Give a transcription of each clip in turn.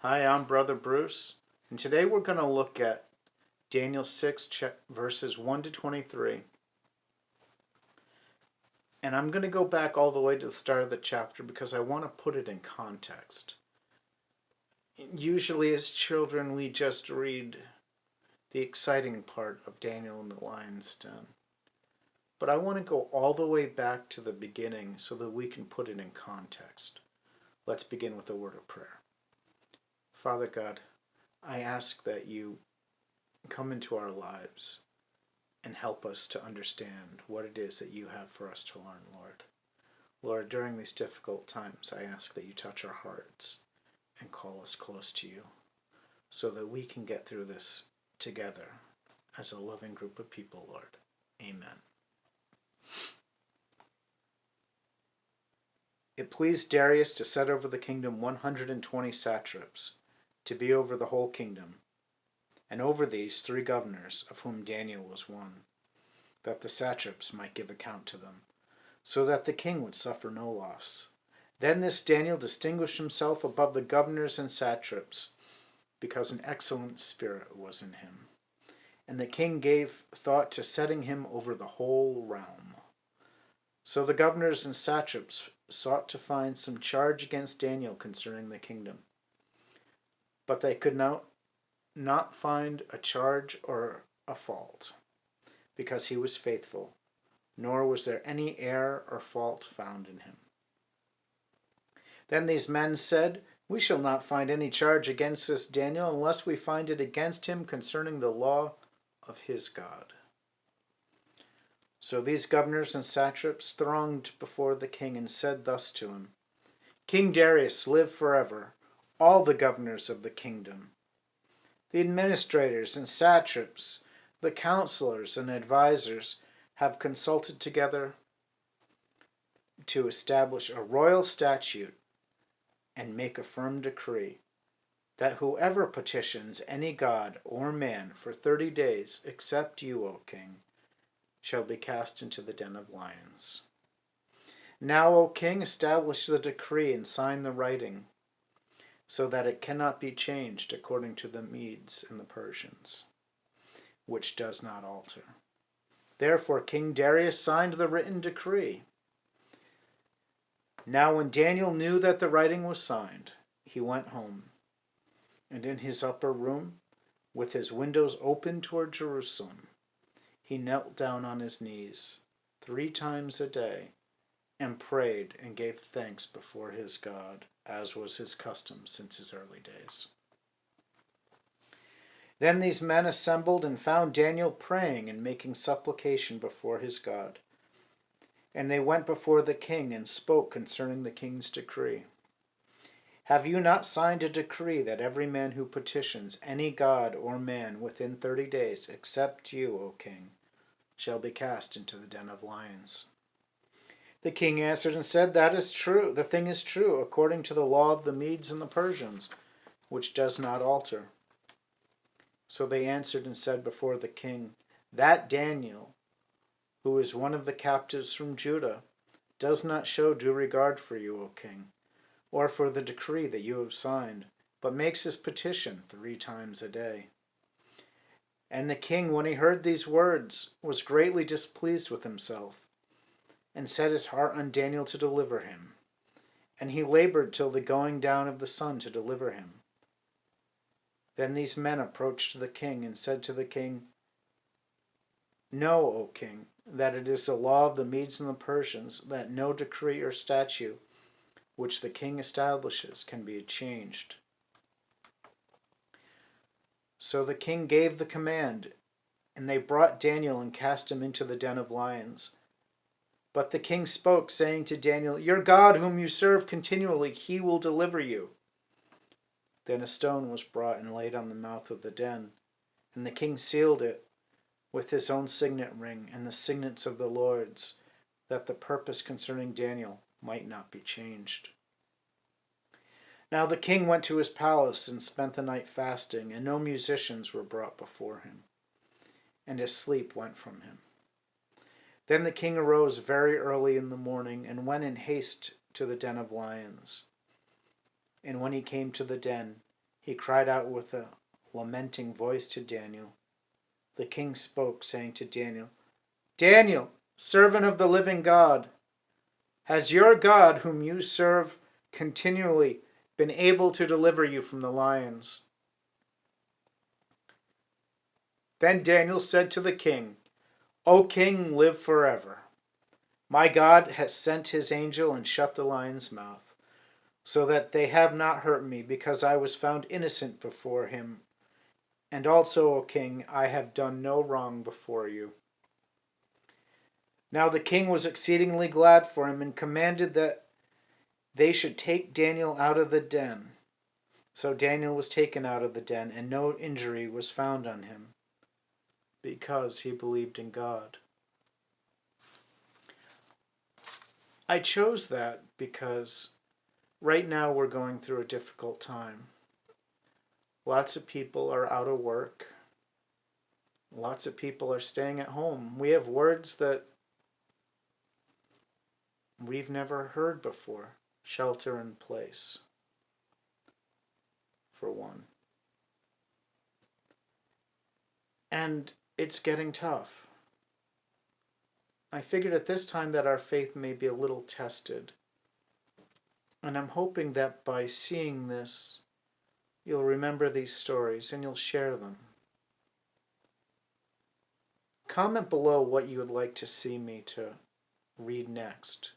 Hi, I'm Brother Bruce, and today we're going to look at Daniel 6, verses 1 to 23. And I'm going to go back all the way to the start of the chapter because I want to put it in context. Usually, as children, we just read the exciting part of Daniel in the lion's den. But I want to go all the way back to the beginning so that we can put it in context. Let's begin with a word of prayer. Father God, I ask that you come into our lives and help us to understand what it is that you have for us to learn, Lord. Lord, during these difficult times, I ask that you touch our hearts and call us close to you so that we can get through this together as a loving group of people, Lord. Amen. It pleased Darius to set over the kingdom 120 satraps, to be over the whole kingdom, and over these 3 governors, of whom Daniel was one, that the satraps might give account to them, so that the king would suffer no loss. Then this Daniel distinguished himself above the governors and satraps, because an excellent spirit was in him. And the king gave thought to setting him over the whole realm. So the governors and satraps sought to find some charge against Daniel concerning the kingdom. But they could not find a charge or a fault, because he was faithful, nor was there any error or fault found in him. Then these men said, "We shall not find any charge against this Daniel unless we find it against him concerning the law of his God." So these governors and satraps thronged before the king and said thus to him, "King Darius, live forever, all the governors of the kingdom, the administrators and satraps, the counselors and advisers have consulted together to establish a royal statute and make a firm decree that whoever petitions any god or man for 30 days, except you, O king, shall be cast into the den of lions. Now, O king, establish the decree and sign the writing, so that it cannot be changed according to the Medes and the Persians, which does not alter." Therefore King Darius signed the written decree. Now when Daniel knew that the writing was signed, he went home, and in his upper room, with his windows open toward Jerusalem, he knelt down on his knees 3 times a day, and prayed and gave thanks before his God, as was his custom since his early days. Then these men assembled and found Daniel praying and making supplication before his God. And they went before the king and spoke concerning the king's decree. "Have you not signed a decree that every man who petitions any god or man within 30 days, except you, O king, shall be cast into the den of lions?" The king answered and said, "That is true. The thing is true, according to the law of the Medes and the Persians, which does not alter." So they answered and said before the king, "That Daniel, who is one of the captives from Judah, does not show due regard for you, O king, or for the decree that you have signed, but makes his petition 3 times a day." And the king, when he heard these words, was greatly displeased with himself, and set his heart on Daniel to deliver him. And he labored till the going down of the sun to deliver him. Then these men approached the king and said to the king, "Know, O king, that it is the law of the Medes and the Persians that no decree or statute which the king establishes can be changed." So the king gave the command, and they brought Daniel and cast him into the den of lions. But the king spoke, saying to Daniel, "Your God, whom you serve continually, he will deliver you." Then a stone was brought and laid on the mouth of the den, and the king sealed it with his own signet ring and the signets of the lords, that the purpose concerning Daniel might not be changed. Now the king went to his palace and spent the night fasting, and no musicians were brought before him, and his sleep went from him. Then the king arose very early in the morning and went in haste to the den of lions. And when he came to the den, He cried out with a lamenting voice to Daniel. The king spoke, saying to Daniel, Daniel, servant of the living God, has your God, whom you serve continually, been able to deliver you from the lions? Then Daniel said to the king, O king, live forever. My God has sent his angel and shut the lion's mouth, so that they have not hurt me, because I was found innocent before him. And also, O king, I have done no wrong before you. Now the king was exceedingly glad for him, and commanded that they should take Daniel out of the den. So Daniel was taken out of the den, and no injury was found on him, because he believed in God. I chose that because right now we're going through a difficult time. Lots of people are out of work. Lots of people are staying at home. We have words that we've never heard before. Shelter in place, for one. And it's getting tough. I figured at this time that our faith may be a little tested. And I'm hoping that by seeing this, you'll remember these stories and you'll share them. Comment below what you would like to see me to read next.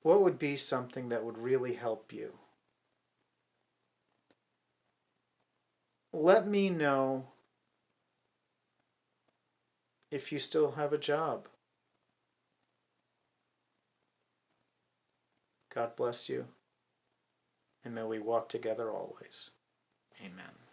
What would be something that would really help you? Let me know if you still have a job. God bless you, and may we walk together always. Amen.